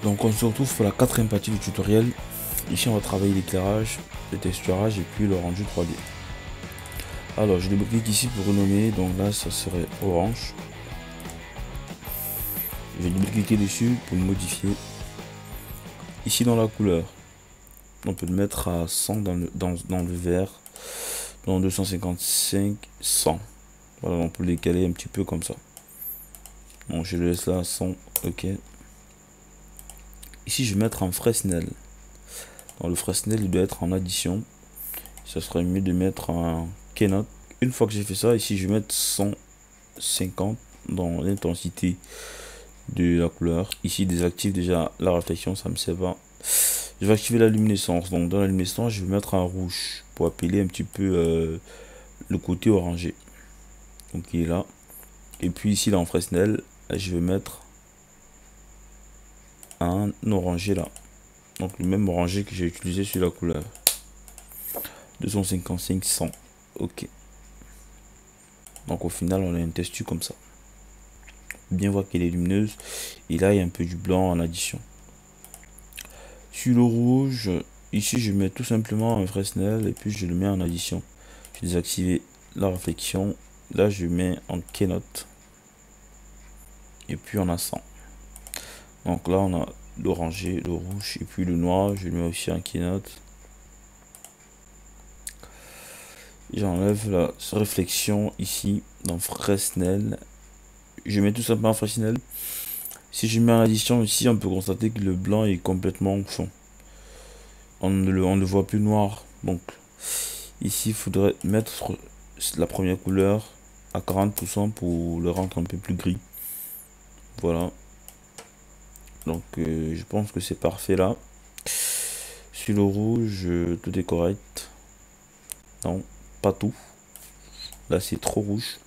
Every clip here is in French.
Donc on se retrouve pour la quatrième partie du tutoriel. Ici on va travailler l'éclairage, le texturage et puis le rendu 3D. Alors je double-clique ici pour renommer, donc là ça serait orange. Je vais double-cliquer dessus pour le modifier. Ici dans la couleur, on peut le mettre à 100 dans le vert, dans 255, 100. Voilà, on peut le décaler un petit peu comme ça. Bon, je le laisse là à 100, ok. Ici je vais mettre en Fresnel. Dans le Fresnel il doit être en addition. Ça serait mieux de mettre un Keynote. Une fois que j'ai fait ça, ici je vais mettre 150 dans l'intensité de la couleur. Ici désactive déjà la réflexion, ça me sert pas. Je vais activer la luminescence. Donc dans la luminescence je vais mettre un rouge pour appeler un petit peu le côté orangé. Donc il est là. Et puis ici dans Fresnel, je vais mettre un orangé là. Donc le même orangé que j'ai utilisé sur la couleur. 255, 100. Ok. Donc au final on a une texture comme ça. Bien voir qu'elle est lumineuse. Et là il y a un peu du blanc en addition. Sur le rouge, ici je mets tout simplement un Fresnel et puis je le mets en addition. Je vais désactiver la réflexion. Là je mets en Keynote. Et puis on a 100. Donc là on a l'orangé, le rouge et puis le noir. Je le mets aussi en Keynote. J'enlève la réflexion ici dans Fresnel. Je mets tout simplement Fresnel. Si je mets en addition ici, on peut constater que le blanc est complètement fond. On ne le voit plus noir. Donc ici il faudrait mettre la première couleur à 40% pour le rendre un peu plus gris. Voilà. Donc je pense que c'est parfait là. Sur le rouge, tout est correct. Non, pas tout. Là c'est trop rouge.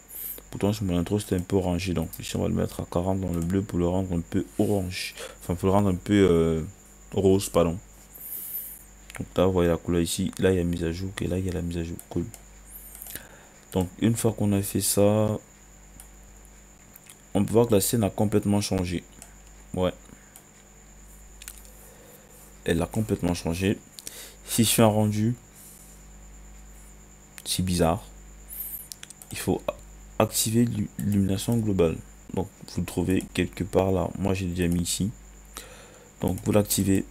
Pourtant sur mon intro c'était un peu orangé. Donc ici on va le mettre à 40 dans le bleu pour le rendre un peu orange. Enfin pour le rendre un peu rose, pardon. Donc là vous voyez la couleur ici. Là il y a mise à jour. Et là il y a la mise à jour. Cool. Donc une fois qu'on a fait ça, on peut voir que la scène a complètement changé. Ouais. Elle a complètement changé. Si je fais un rendu, c'est bizarre. Il faut activer l'illumination globale. Donc vous le trouvez quelque part là. Moi j'ai déjà mis ici. Donc vous l'activez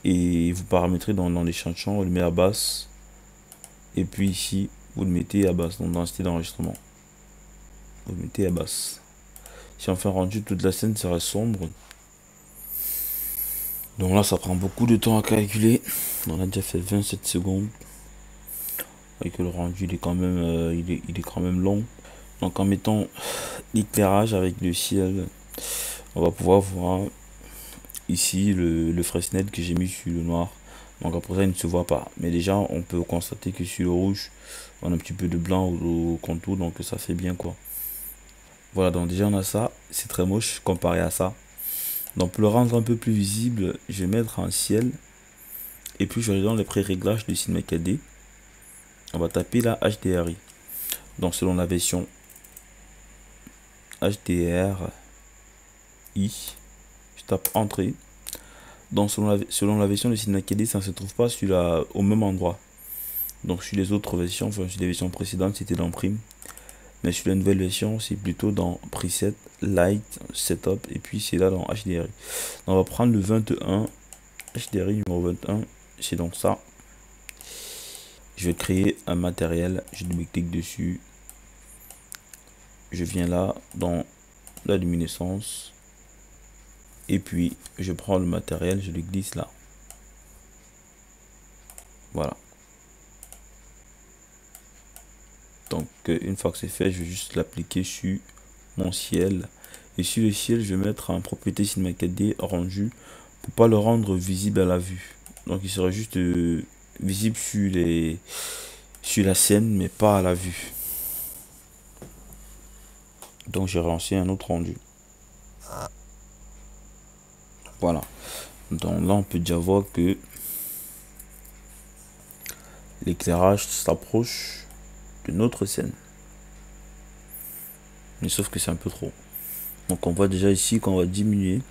et vous paramétrez dans les champs, vous le mettez à basse. Et puis ici vous le mettez à basse. Donc densité d'enregistrement. Vous le mettez à basse. Si on fait un rendu, toute la scène sera sombre. Donc là ça prend beaucoup de temps à calculer. On a déjà fait 27 secondes. Et que le rendu il est quand même il est quand même long. Donc en mettant l'éclairage avec le ciel, on va pouvoir voir ici le Fresnel que j'ai mis sur le noir. Donc après ça il ne se voit pas. Mais déjà on peut constater que sur le rouge on a un petit peu de blanc au contour. Donc ça fait bien quoi. Voilà, donc déjà on a ça. C'est très moche comparé à ça. Donc pour le rendre un peu plus visible, je vais mettre un ciel. Et puis je vais dans les pré-réglages de Cinema 4D. On va taper la HDRI. Donc selon la version HDRI, je tape entrée. Donc selon la version de Cinema 4D, ça ne se trouve pas au même endroit. Donc sur les autres versions, enfin sur les versions précédentes, c'était dans Prime. Mais sur la nouvelle version, c'est plutôt dans Preset, Light, Setup, et puis c'est là dans HDRI. Donc on va prendre le 21, HDRI numéro 21, c'est donc ça. Je vais créer un matériel, je double-clique dessus. Je viens là dans la luminescence. Et puis je prends le matériel, je le glisse là. Voilà. Donc une fois que c'est fait, je vais juste l'appliquer sur mon ciel. Et sur le ciel, je vais mettre en propriété Cinema 4D rendu pour pas le rendre visible à la vue. Donc il sera juste visible sur la scène, mais pas à la vue. Donc j'ai relancé un autre rendu. Voilà. Donc là on peut déjà voir que l'éclairage s'approche de notre scène. Mais sauf que c'est un peu trop. Donc on voit déjà ici qu'on va diminuer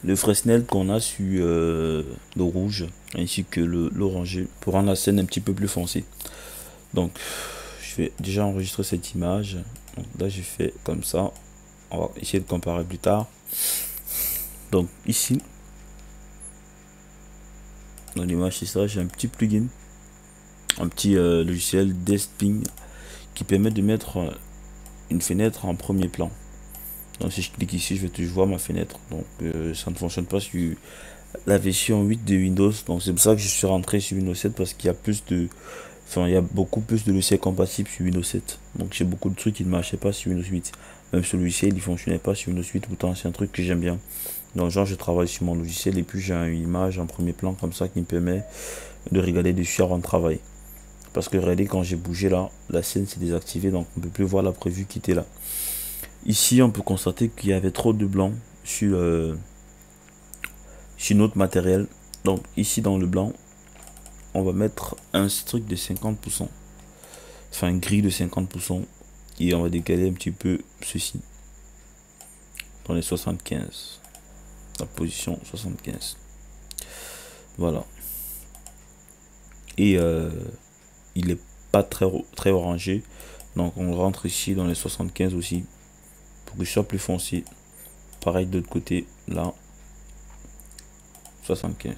le Fresnel qu'on a sur le rouge ainsi que l'orangé pour rendre la scène un petit peu plus foncée. Donc je vais déjà enregistrer cette image. Donc là j'ai fait comme ça. On va essayer de comparer plus tard. Donc ici dans l'image c'est ça, j'ai un petit plugin, un petit logiciel Desping qui permet de mettre une fenêtre en premier plan. Donc si je clique ici, je vais toujours voir ma fenêtre. Donc ça ne fonctionne pas sur la version 8 de Windows. Donc c'est pour ça que je suis rentré sur Windows 7 parce qu'il y a plus de, enfin il y a beaucoup plus de logiciels compatibles sur Windows 7. Donc j'ai beaucoup de trucs qui ne marchaient pas sur Windows 8. Même ce logiciel, il fonctionnait pas sur Windows 8. Pourtant c'est un truc que j'aime bien. Donc genre je travaille sur mon logiciel et puis j'ai une image en premier plan comme ça qui me permet de regarder dessus avant de travailler. Parce que regardez, quand j'ai bougé là, la scène s'est désactivée, donc on ne peut plus voir la prévue qui était là. Ici, on peut constater qu'il y avait trop de blanc sur notre matériel. Donc ici dans le blanc, on va mettre un strict de 50%. Enfin, un gris de 50%. Et on va décaler un petit peu ceci. Dans les 75. La position 75. Voilà. Et il est pas très orangé. Donc on rentre ici dans les 75 aussi. Pour que je sois plus foncé. Pareil de l'autre côté. Là. 75.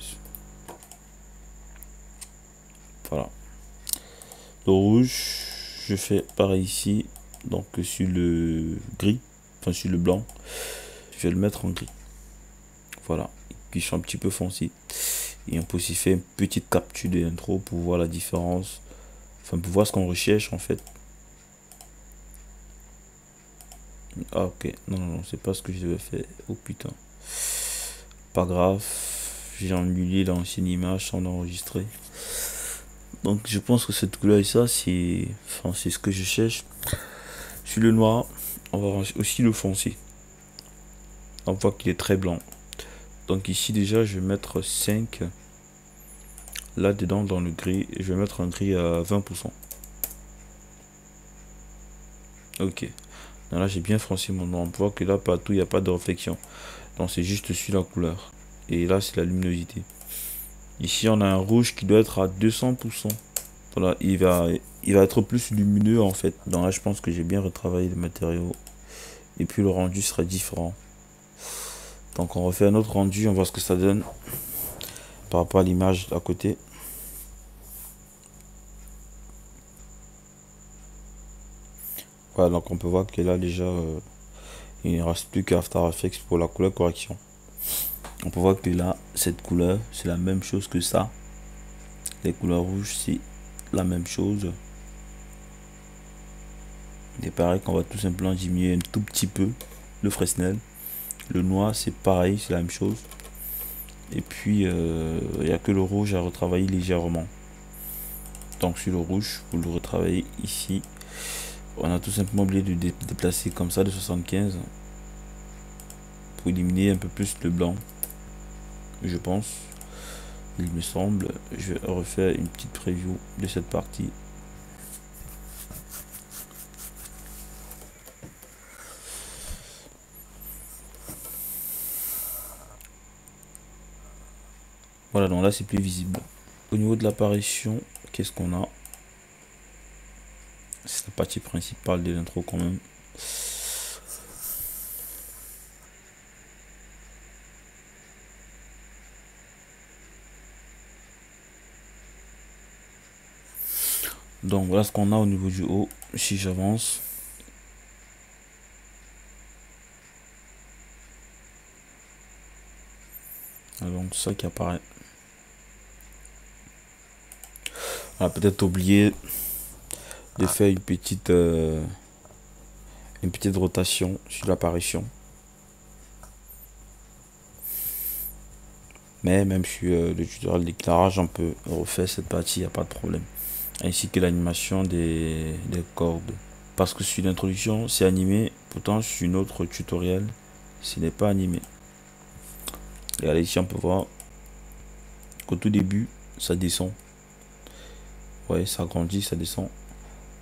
Voilà. Le rouge, je fais pareil ici. Donc sur le gris, enfin sur le blanc, je vais le mettre en gris. Voilà. Qui sont un petit peu foncé. Et on peut aussi faire une petite capture de l'intro pour voir la différence. Enfin pour voir ce qu'on recherche en fait. Ah ok. Non, non, non, c'est pas ce que je devais faire. Oh putain. Pas grave. J'ai annulé l'ancienne image sans l'enregistrer. Donc je pense que cette couleur et ça c'est, enfin, c'est ce que je cherche. Sur le noir, on va aussi le foncé. On voit qu'il est très blanc. Donc ici déjà je vais mettre 5. Là dedans dans le gris, je vais mettre un gris à 20%. Ok. Donc là j'ai bien foncé mon noir. On voit que là partout il n'y a pas de réflexion. Donc c'est juste sur la couleur. Et là c'est la luminosité. Ici on a un rouge qui doit être à 200%. Voilà, il va être plus lumineux en fait. Donc là je pense que j'ai bien retravaillé le matériau. Et puis le rendu sera différent. Donc on refait un autre rendu, on voit ce que ça donne par rapport à l'image à côté. Voilà, donc on peut voir que là déjà il ne reste plus qu'After Effects pour la couleur correction. On peut voir que là cette couleur c'est la même chose que ça. Les couleurs rouges c'est la même chose. Il est pareil qu'on va tout simplement diminuer un tout petit peu le Fresnel. Le noir c'est pareil, c'est la même chose. Et puis il n'y a que le rouge à retravailler légèrement. Donc sur le rouge, vous le retravaillez ici. On a tout simplement oublié de déplacer comme ça de 75 pour éliminer un peu plus le blanc, je pense. Il me semble. Je vais refaire une petite preview de cette partie. Voilà, donc là c'est plus visible. Au niveau de l'apparition, qu'est-ce qu'on a? C'est la partie principale de l'intro quand même. Donc voilà ce qu'on a au niveau du haut. Si j'avance, donc ça qui apparaît. On a peut-être oublié de faire une petite rotation sur l'apparition. Mais même sur le tutoriel d'éclairage, on peut refaire cette partie, il n'y a pas de problème. Ainsi que l'animation des cordes. Parce que sur l'introduction, c'est animé. Pourtant, sur une autre tutoriel, ce n'est pas animé. Et allez, ici, on peut voir qu'au tout début, ça descend. Ouais, ça grandit, ça descend.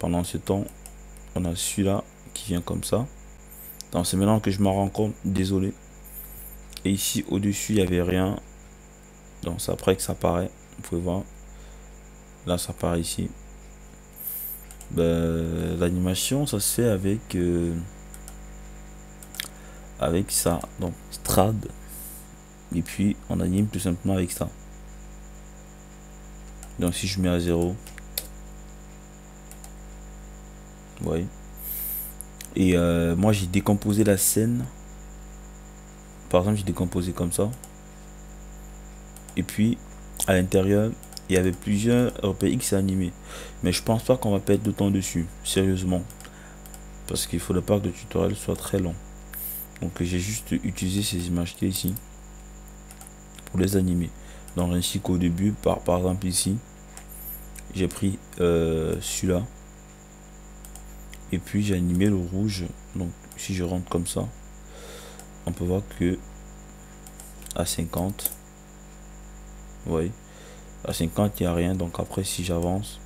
Pendant ce temps, on a celui-là qui vient comme ça. Donc c'est maintenant que je m'en rends compte, désolé. Et ici au-dessus il n'y avait rien. Donc c'est après que ça apparaît. Vous pouvez voir. Là ça apparaît ici. Ben, l'animation ça se fait avec ça. Donc strad. Et puis on anime tout simplement avec ça. Donc si je mets à 0. Vous voyez. Et moi j'ai décomposé la scène. Par exemple j'ai décomposé comme ça. Et puis à l'intérieur il y avait plusieurs RPX animés. Mais je pense pas qu'on va perdre de temps dessus. Sérieusement. Parce qu'il faudrait pas que le tutoriel soit très long. Donc j'ai juste utilisé ces images qui ici. Pour les animer. Donc ainsi qu'au début. Par exemple ici. J'ai pris celui-là. Et puis j'ai animé le rouge. Donc si je rentre comme ça. On peut voir que à 50. Vous voyez. À 50 il n'y a rien. Donc après si j'avance.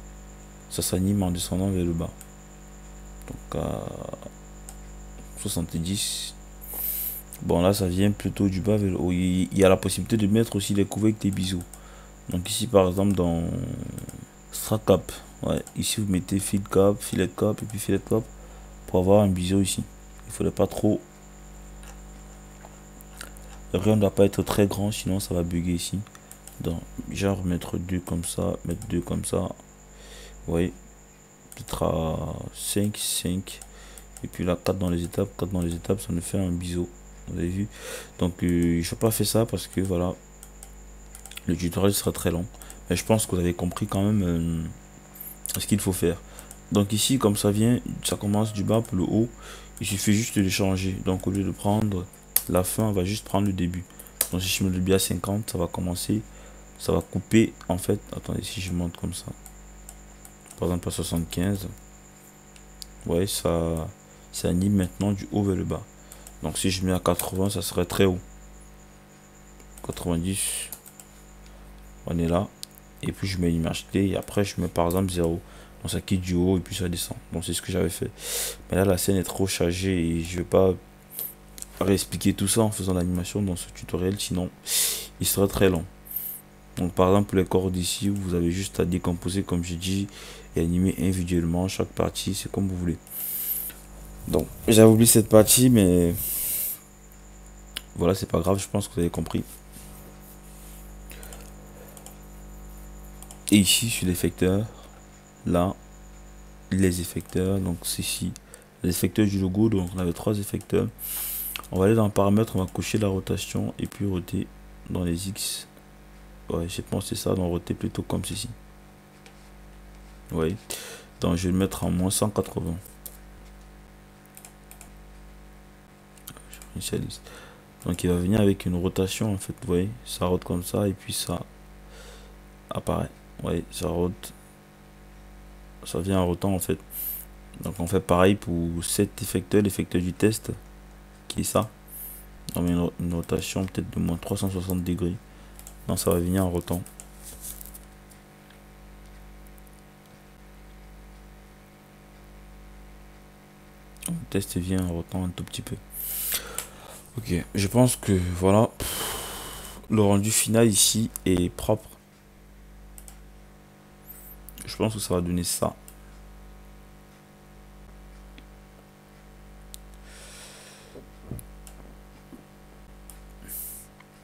Ça s'anime en descendant vers le bas. Donc à 70. Bon là ça vient plutôt du bas vers le haut. Il y a la possibilité de mettre aussi les couvercles des biseaux. Donc ici par exemple dans Stratcap. Ouais, ici vous mettez filet cap et puis filet cap pour avoir un biseau ici. Il faudrait pas trop. Rien ne doit pas être très grand sinon ça va bugger ici. Donc genre mettre 2 comme ça, mettre 2 comme ça. Vous voyez. Peut-être à 5, 5. Et puis là 4 dans les étapes, 4 dans les étapes, ça nous fait un biseau. Vous avez vu. Donc je n'ai pas fait ça parce que voilà. Le tutoriel sera très long. Mais je pense que vous avez compris quand même ce qu'il faut faire. Donc ici comme ça vient, ça commence du bas pour le haut. Il suffit juste de changer. Donc au lieu de prendre la fin, on va juste prendre le début. Donc si je mets le début à 50, ça va commencer. Ça va couper en fait. Attendez, si je monte comme ça. Par exemple à 75. Vous voyez, ça anime maintenant du haut vers le bas. Donc si je mets à 80, ça serait très haut. 90. On est là. Et puis je mets une image clé. Et après je mets par exemple 0. Donc ça quitte du haut et puis ça descend. Donc c'est ce que j'avais fait. Mais là la scène est trop chargée et je vais pas réexpliquer tout ça en faisant l'animation dans ce tutoriel. Sinon il sera très long. Donc par exemple pour les cordes ici, vous avez juste à décomposer comme j'ai dit et animer individuellement chaque partie, c'est comme vous voulez. Donc j'avais oublié cette partie mais voilà, c'est pas grave, je pense que vous avez compris. Et ici sur l'effecteur, là les effecteurs, donc c'est ici les effecteurs du logo. Donc on avait 3 effecteurs. On va aller dans paramètres, on va cocher la rotation et puis roter dans les X. Ouais, je pense que c'est ça, donc roter plutôt comme ceci. Oui, donc je vais le mettre en moins 180. Donc il va venir avec une rotation en fait, vous voyez, ça rote comme ça et puis ça apparaît. Vous voyez, ça rote, ça vient en rotant en fait. Donc on fait pareil pour cet effecteur, l'effecteur du test, qui est ça. On met une rotation peut-être de moins 360 degrés. Donc ça va venir en rotant. Le test vient en rotant un tout petit peu. Ok, je pense que voilà, le rendu final ici est propre. Je pense que ça va donner ça.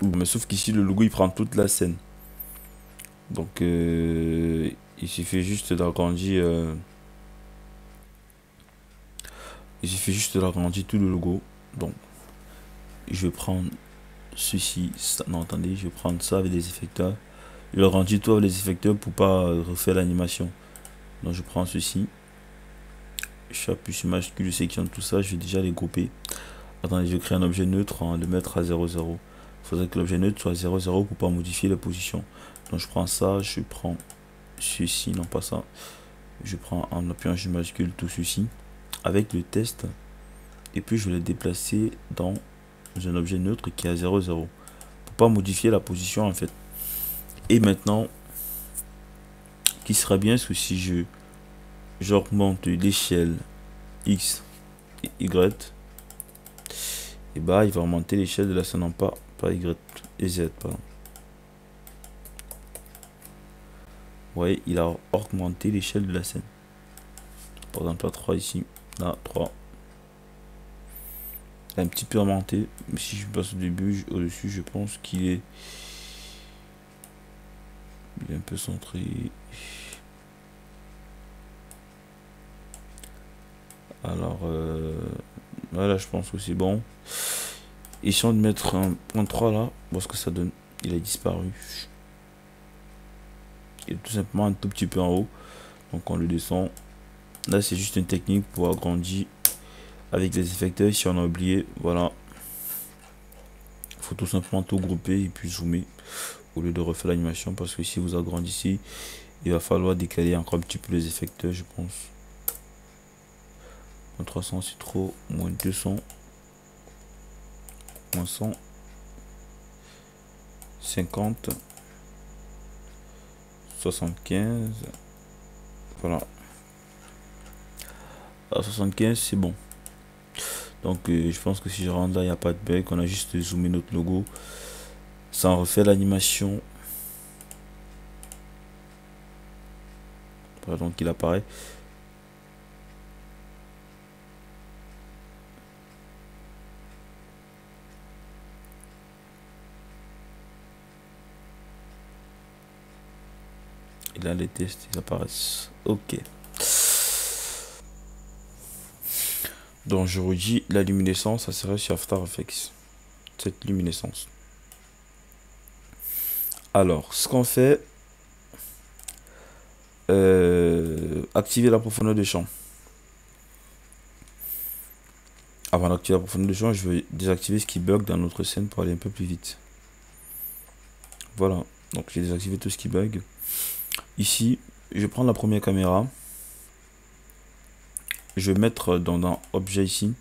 Mais sauf qu'ici le logo il prend toute la scène. Donc il suffit juste d'agrandir. Il suffit juste d'agrandir tout le logo. Donc je vais prendre ceci. Non attendez, je vais prendre ça avec des effecteurs. Je agrandis tout avec les effecteurs pour pas refaire l'animation. Donc je prends ceci. J'appuie sur majuscule, je sélectionne tout ça, je vais déjà les grouper. Attendez, je vais créer un objet neutre, le mettre à 0, 0. Il faudrait que l'objet neutre soit 0, 0 pour pas modifier la position. Donc je prends ça, je prends ceci, non pas ça. Je prends en appuyant sur majuscule tout ceci avec le test. Et puis je vais le déplacer dans un objet neutre qui est à 0, 0. Pour pas modifier la position en fait. Et maintenant, qui sera bien, c'est que si j'augmente l'échelle X et Y, et bah il va augmenter l'échelle de la scène en pas Y et Z, pardon. Vous voyez, il a augmenté l'échelle de la scène. Par exemple, là 3 ici, là 3. Il a un petit peu augmenté, mais si je passe au début, au-dessus, je pense qu'il est... Il est un peu centré. Alors, voilà, je pense que c'est bon. Essayons de mettre un point 3 là, voir ce que ça donne. Il a disparu. Il est tout simplement un tout petit peu en haut. Donc on le descend. Là, c'est juste une technique pour agrandir avec les effecteurs. Si on a oublié, voilà. Il faut tout simplement tout grouper et puis zoomer au lieu de refaire l'animation. Parce que si vous agrandissez, il va falloir décaler encore un petit peu les effecteurs, je pense. Moins 300, c'est trop. Moins 200. Moins 100. 50. 75. Voilà. À 75, c'est bon. Donc, je pense que si je rentre là, il n'y a pas de bug. On a juste zoomé notre logo. Ça en refait l'animation. Voilà, donc il apparaît. Et là, les tests, ils apparaissent. Ok. Donc, je redis, la luminescence, ça serait sur After Effects. Cette luminescence. Alors, ce qu'on fait, activer la profondeur de champ. Avant d'activer la profondeur de champ, je vais désactiver ce qui bug dans notre scène pour aller un peu plus vite. Voilà, donc j'ai désactivé tout ce qui bug. Ici, je vais prendre la première caméra. Je vais mettre dans objet ici.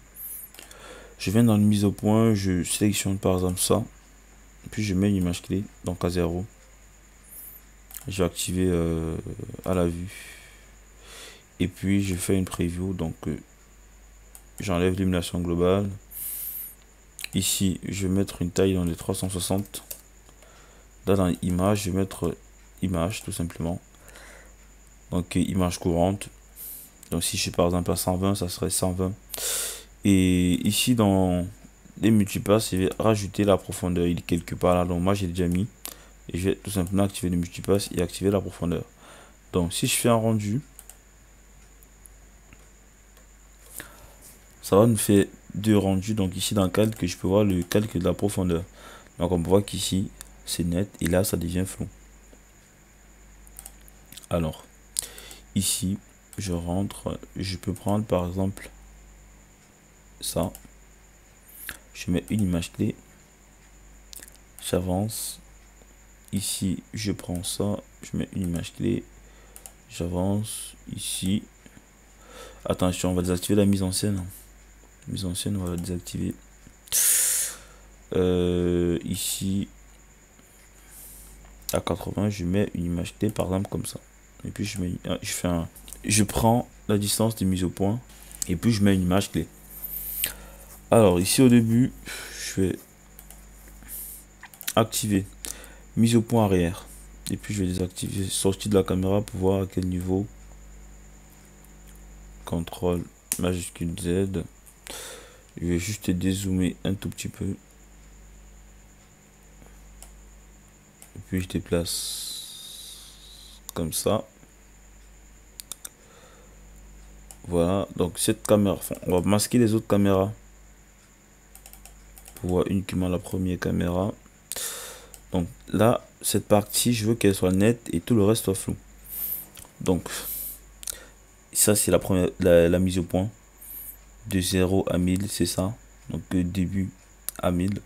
Je viens dans le mise au point, je sélectionne par exemple ça. Puis je mets une image clé, donc à 0. Je vais activer à la vue. Et puis je fais une preview, donc j'enlève l'illumination globale. Ici, je vais mettre une taille dans les 360. Là, dans l'image, je vais mettre image, tout simplement. Donc, image courante. Donc, si je suis par exemple à 120, ça serait 120. Et ici, dans les multipasses, je vais rajouter la profondeur. Il est quelque part là. Donc, moi, j'ai déjà mis. Et je vais tout simplement activer les multipasses et activer la profondeur. Donc, si je fais un rendu, ça va nous faire deux rendus. Donc, ici, dans le calque, je peux voir le calque de la profondeur. Donc, on voit qu'ici, c'est net. Et là, ça devient flou. Alors, ici, je rentre. Je peux prendre, par exemple, ça. Je mets une image clé. J'avance. Ici, je prends ça. Je mets une image clé. J'avance. Ici. Attention, on va désactiver la mise en scène. Mise en scène, on va la désactiver. Ici, à 80, je mets une image clé, par exemple, comme ça. Et puis, je prends la distance de mise au point. Et puis, je mets une image clé. Alors, ici, au début, je vais activer mise au point arrière. Et puis, je vais désactiver sortie de la caméra pour voir à quel niveau. CTRL majuscule Z. Je vais juste dézoomer un tout petit peu. Et puis je déplace comme ça. Voilà, donc cette caméra, on va masquer les autres caméras pour voir uniquement la première caméra. Donc là, cette partie, je veux qu'elle soit nette et tout le reste soit flou. Donc ça, c'est la première, la mise au point. De 0 à 1000, c'est ça. Donc de début à 1000.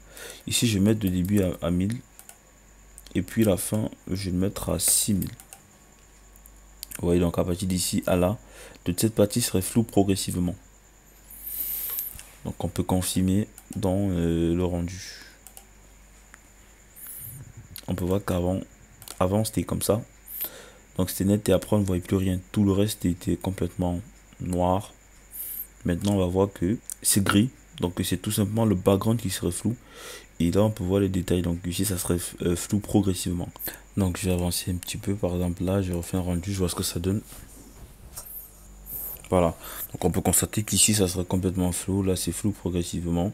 Ici, je vais mettre de début à 1000. Et puis la fin, je vais le mettre à 6000. Vous voyez, donc à partir d'ici à là, toute cette partie serait floue progressivement. Donc on peut confirmer dans le rendu. On peut voir qu'avant c'était comme ça. Donc c'était net et après on ne voyait plus rien. Tout le reste était complètement noir. Maintenant on va voir que c'est gris. Donc c'est tout simplement le background qui serait flou. Et là on peut voir les détails. Donc ici ça serait flou progressivement. Donc je vais avancer un petit peu. Par exemple là je refais un rendu, je vois ce que ça donne. Voilà. Donc on peut constater qu'ici ça serait complètement flou. Là c'est flou progressivement.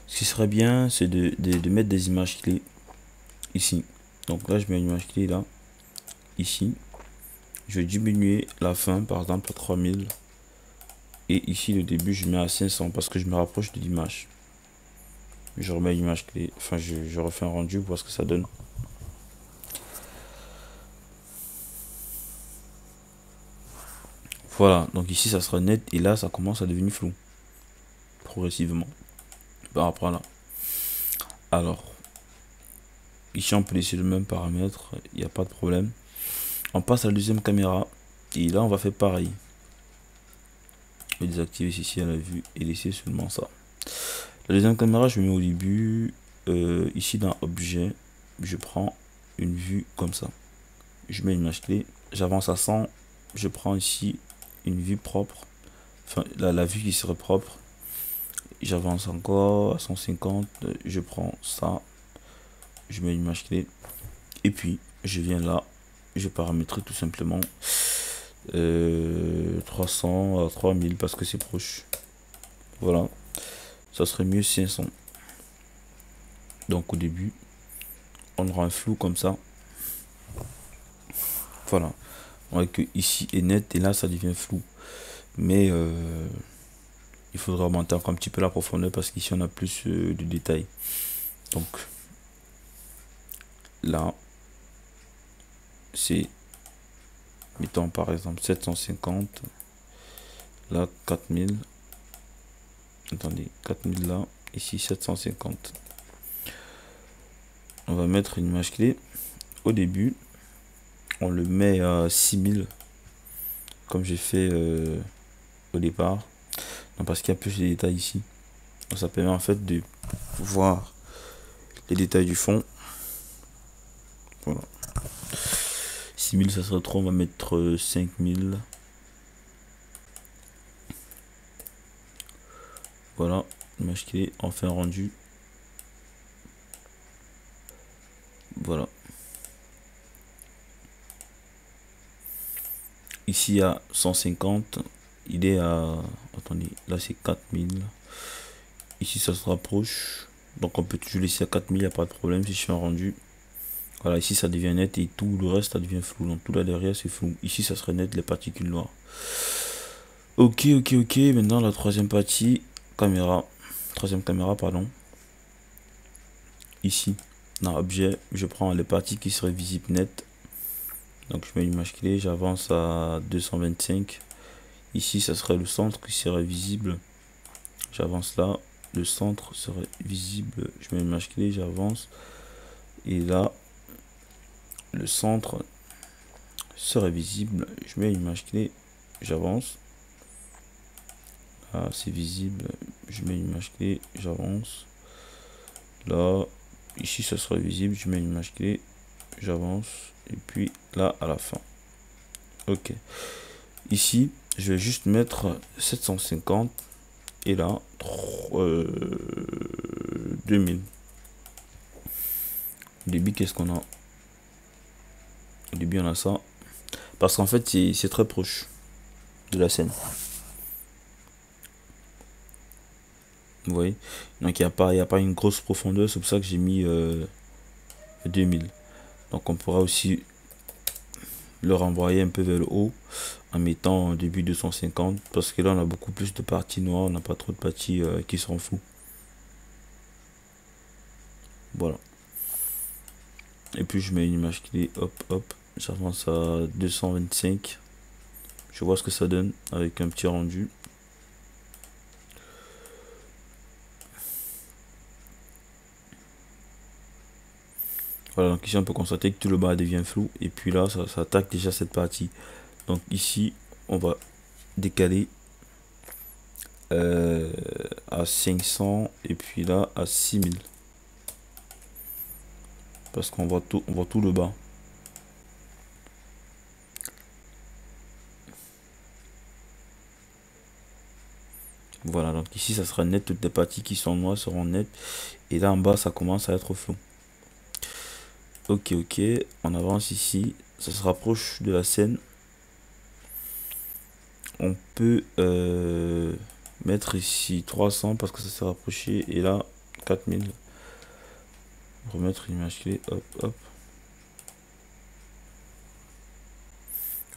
Ce qui serait bien c'est de mettre des images clés ici. Donc là je mets une image clé là. Ici. Je vais diminuer la fin par exemple à 3000. Et ici le début je mets à 500 parce que je me rapproche de l'image. Je remets une image clé. Enfin je refais un rendu pour voir ce que ça donne. Voilà, donc ici ça sera net et là ça commence à devenir flou. Progressivement. Par rapport à là. Alors, ici on peut laisser le même paramètre, il n'y a pas de problème. On passe à la deuxième caméra et là on va faire pareil. Je vais désactiver ici à la vue et laisser seulement ça. La deuxième caméra je mets au début, ici dans objet, je prends une vue comme ça. Je mets une image clé, j'avance à 100, je prends ici une vue propre, enfin la vue qui serait propre. J'avance encore à 150, je prends ça, je mets une image clé et puis je viens là, je paramétrer tout simplement 300 à 3000 parce que c'est proche. Voilà, ça serait mieux 500. Donc au début on aura un flou comme ça. Voilà, on voit que ici est net et là ça devient flou, mais il faudra augmenter encore un petit peu la profondeur parce qu'ici on a plus de détails. Donc là c'est, mettons par exemple 750, là 4000, attendez, 4000 là, ici 750. On va mettre une image clé au début, on le met à 6000 comme j'ai fait au départ. Non, parce qu'il y a plus de détails ici, donc ça permet en fait de voir les détails du fond. Voilà, 6000 ça serait trop, on va mettre 5000. Voilà, image clé, on fait un rendu. Voilà, ici à 150, il est à, attendez, là c'est 4000, ici ça se rapproche, donc on peut toujours laisser à 4000, il n'y a pas de problème si je fais un rendu. Voilà, ici ça devient net et tout le reste ça devient flou, donc tout là derrière c'est flou. Ici ça serait net les particules noires. Ok, maintenant la troisième partie, troisième caméra, pardon. Ici, dans objet, je prends les parties qui seraient visibles net. Donc je mets une image clé, j'avance à 225. Ici ça serait le centre qui serait visible. J'avance là, le centre serait visible. Je mets une image clé, j'avance. Et là, le centre serait visible. Je mets une image clé, j'avance. Là, c'est visible. Je mets une image clé, j'avance. Là, ici ça serait visible. Je mets une image clé, j'avance. Et puis là, à la fin. Ok. Ici, je vais juste mettre 750. Et là, 2000. Au début, qu'est-ce qu'on a? Au début, on a ça. Parce qu'en fait, c'est très proche de la scène. Vous voyez? Donc, il n'y a pas une grosse profondeur. C'est pour ça que j'ai mis 2000. Donc, on pourra aussi le renvoyer un peu vers le haut en mettant au début 250. Parce que là, on a beaucoup plus de parties noires. On n'a pas trop de parties qui sont floues. Voilà. Et puis, je mets une image clé. Hop, hop. J'avance à 225. Je vois ce que ça donne avec un petit rendu. Voilà, donc ici on peut constater que tout le bas devient flou. Et puis là, ça attaque déjà cette partie. Donc ici, on va décaler à 500 et puis là à 6000. Parce qu'on voit tout le bas. Voilà, donc ici ça sera net, toutes les parties qui sont noires seront nettes. Et là en bas ça commence à être flou. Ok, ok, on avance ici, ça se rapproche de la scène. On peut mettre ici 300 parce que ça s'est rapproché. Et là 4000. Remettre une image clé, hop, hop.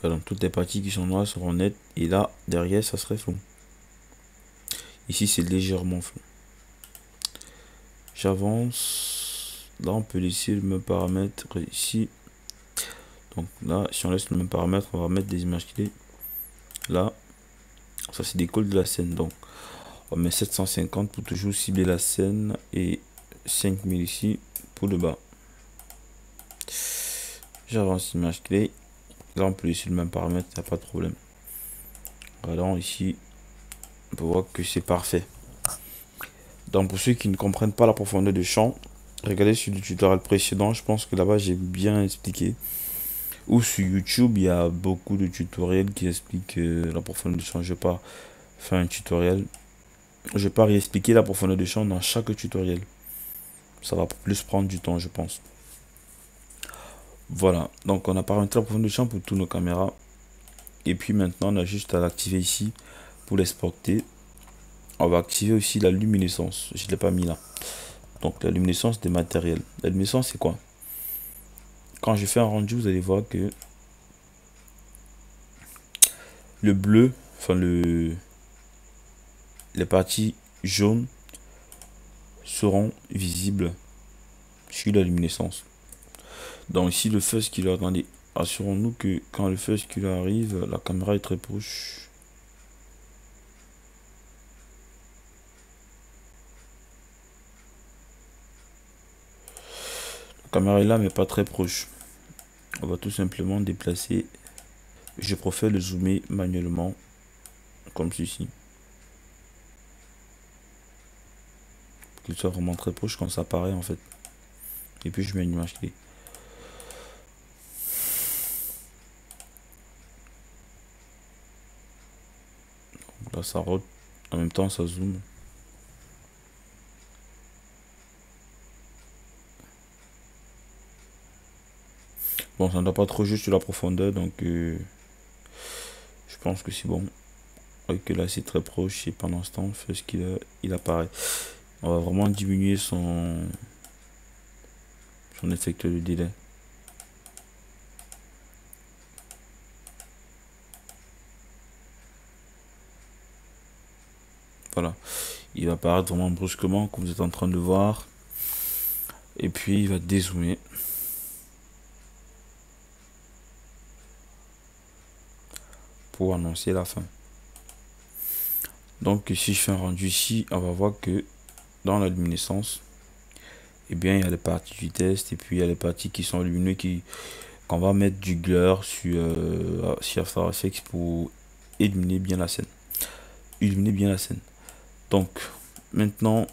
Voilà, donc toutes les parties qui sont noires seront nettes. Et là, derrière, ça serait flou. Ici, c'est légèrement flou. J'avance. Là, on peut laisser le même paramètre ici. Donc là, si on laisse le même paramètre, on va mettre des images clés. Là, ça c'est des calls de la scène. Donc, on met 750 pour toujours cibler la scène. Et 5000 ici pour le bas. J'avance image clé. Là, on peut laisser le même paramètre, il n'y a pas de problème. Voilà, ici, on peut voir que c'est parfait. Donc, pour ceux qui ne comprennent pas la profondeur de champ, regardez sur le tutoriel précédent. Je pense que là-bas, j'ai bien expliqué. Ou sur YouTube, il y a beaucoup de tutoriels qui expliquent la profondeur de champ. Je ne vais pas faire un tutoriel. Je ne vais pas réexpliquer la profondeur de champ dans chaque tutoriel. Ça va plus prendre du temps, je pense. Voilà, donc on a paramétré la profondeur de champ pour toutes nos caméras. Et puis maintenant, on a juste à l'activer ici pour l'exporter. On va activer aussi la luminescence. Je ne l'ai pas mis là. Donc la luminescence des matériels. La luminescence, c'est quoi? Quand je fais un rendu, vous allez voir que le bleu, enfin les parties jaunes seront visibles sur la luminescence. Donc ici, le fuzz killer, attendez, assurons-nous que quand le fuzz killer arrive, la caméra est très proche. La caméra est là, mais pas très proche. On va tout simplement déplacer. Je préfère le zoomer manuellement, comme ceci. Qu'il soit vraiment très proche quand ça apparaît en fait. Et puis je mets une image clé. Donc là ça rote. En même temps ça zoome. Bon, ça ne doit pas trop juste sur la profondeur, donc je pense que c'est bon. Et que là c'est très proche et pendant ce temps, fait ce qu'il apparaît. On va vraiment diminuer son effecteur de délai. Voilà, il va apparaître vraiment brusquement comme vous êtes en train de voir. Et puis il va dézoomer. Pour annoncer la fin. Donc si je fais un rendu ici, on va voir que dans la luminescence, et bien il y a les parties du test et puis il y a les parties qui sont lumineuses qu'on va mettre du glare sur After Effects pour illuminer bien la scène. Illuminer bien la scène. Donc maintenant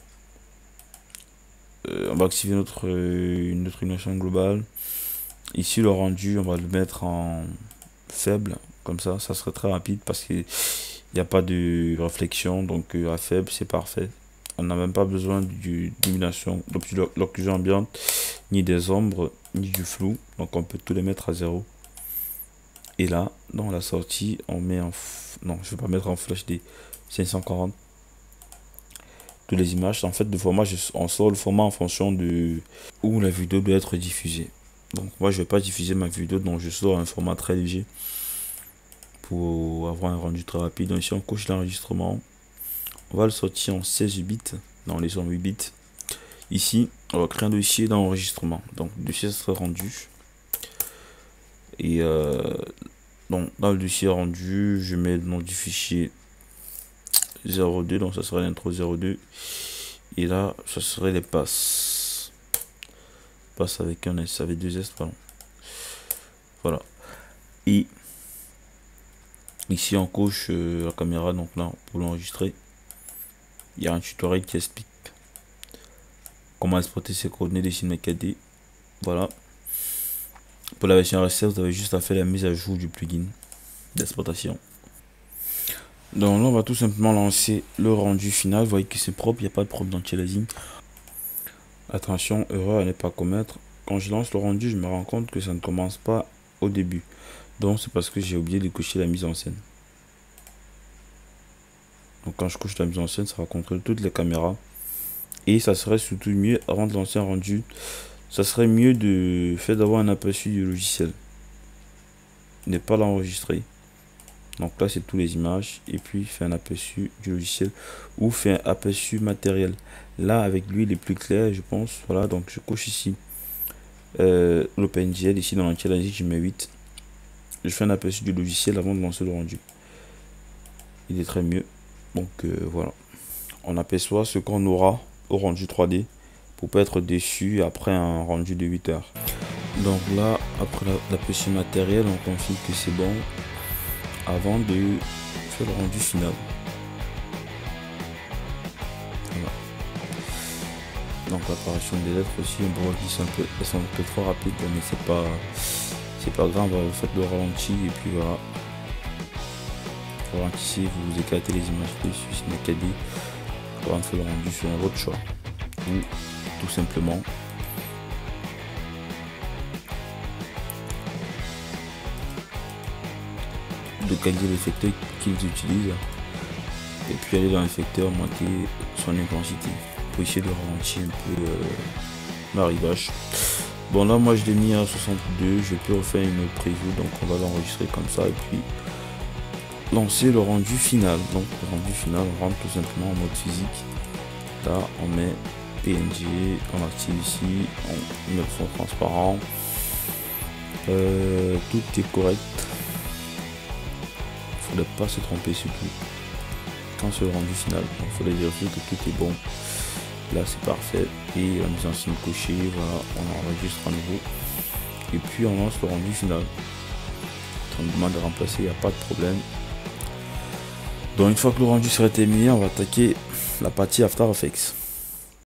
on va activer notre illumination globale. Ici le rendu on va le mettre en faible, comme ça serait très rapide parce que il n'y a pas de réflexion, donc à faible c'est parfait. On n'a même pas besoin d'illumination, l'occlusion ambiante, ni des ombres, ni du flou. Donc on peut tous les mettre à 0. Et là, dans la sortie, on met en... Non, je ne vais pas mettre en Full HD 540. Toutes les images, en fait, de format, on sort le format en fonction de où la vidéo doit être diffusée. Donc moi, je ne vais pas diffuser ma vidéo, donc je sors un format très léger pour avoir un rendu très rapide. Donc ici on coche l'enregistrement, on va le sortir en 16 bits, dans les 108 bits. Ici on va créer un dossier d'enregistrement, donc le dossier sera rendu et donc dans le dossier rendu je mets le nom du fichier 02, donc ça sera l'intro 02 et là ça serait les passes avec un S, avec 2 S, pardon. Voilà, et ici on coche la caméra, donc là pour l'enregistrer il y a un tutoriel qui explique comment exporter ses coordonnées des Cinematic 4D. Voilà, pour la version RSS vous avez juste à faire la mise à jour du plugin d'exportation. Donc là, on va tout simplement lancer le rendu final. Vous voyez que c'est propre, il n'y a pas de problème d'anti-aliasing. Attention, erreur à ne pas commettre. Quand je lance le rendu, je me rends compte que ça ne commence pas au début. Donc c'est parce que j'ai oublié de cocher la mise en scène. Donc quand je coche la mise en scène, ça va contrôler toutes les caméras. Et ça serait surtout mieux, avant de lancer un rendu, ça serait mieux de faire d'avoir un aperçu du logiciel. Ne pas l'enregistrer. Donc là, c'est toutes les images. Et puis, fait un aperçu du logiciel ou fait un aperçu matériel. Là, avec lui, il est plus clair, je pense. Voilà, donc je coche ici l'OpenGL. Ici, dans l'anti-aliasing, je mets 8. Je fais un aperçu du logiciel avant de lancer le rendu. Il est très mieux. Donc, voilà. On aperçoit ce qu'on aura au rendu 3D pour pas être déçu après un rendu de 8 heures. Donc là, après l'aperçu matériel, on confirme que c'est bon avant de faire le rendu final. Voilà. Donc l'apparition des lettres aussi, on voit qu'ils sont un peu trop rapides, mais c'est pas grave, vous faites le ralenti et puis voilà. Vous ralentissez, vous éclatez les images dessus, ce n'est qu'à dire. Avant de faire le rendu sur votre choix. Ou tout simplement localiser l'effecteur qu'ils utilisent et puis aller dans l'effecteur, monter son intensité pour essayer de ralentir un peu l'arrivage. Bon là moi je l'ai mis à 62, je peux refaire une preview, donc on va l'enregistrer comme ça et puis lancer le rendu final. Donc le rendu final, on rentre tout simplement en mode physique. Là on met PNG, on active ici, on met le fond transparent, tout est correct. Il ne faudrait pas se tromper surtout quand c'est le rendu final. Il faut vérifier que tout est bon. Là c'est parfait et la mise en scène cochée, voilà, on enregistre à nouveau et puis on lance le rendu final. On demande de remplacer, il n'y a pas de problème. Donc une fois que le rendu sera terminé, on va attaquer la partie After Effects.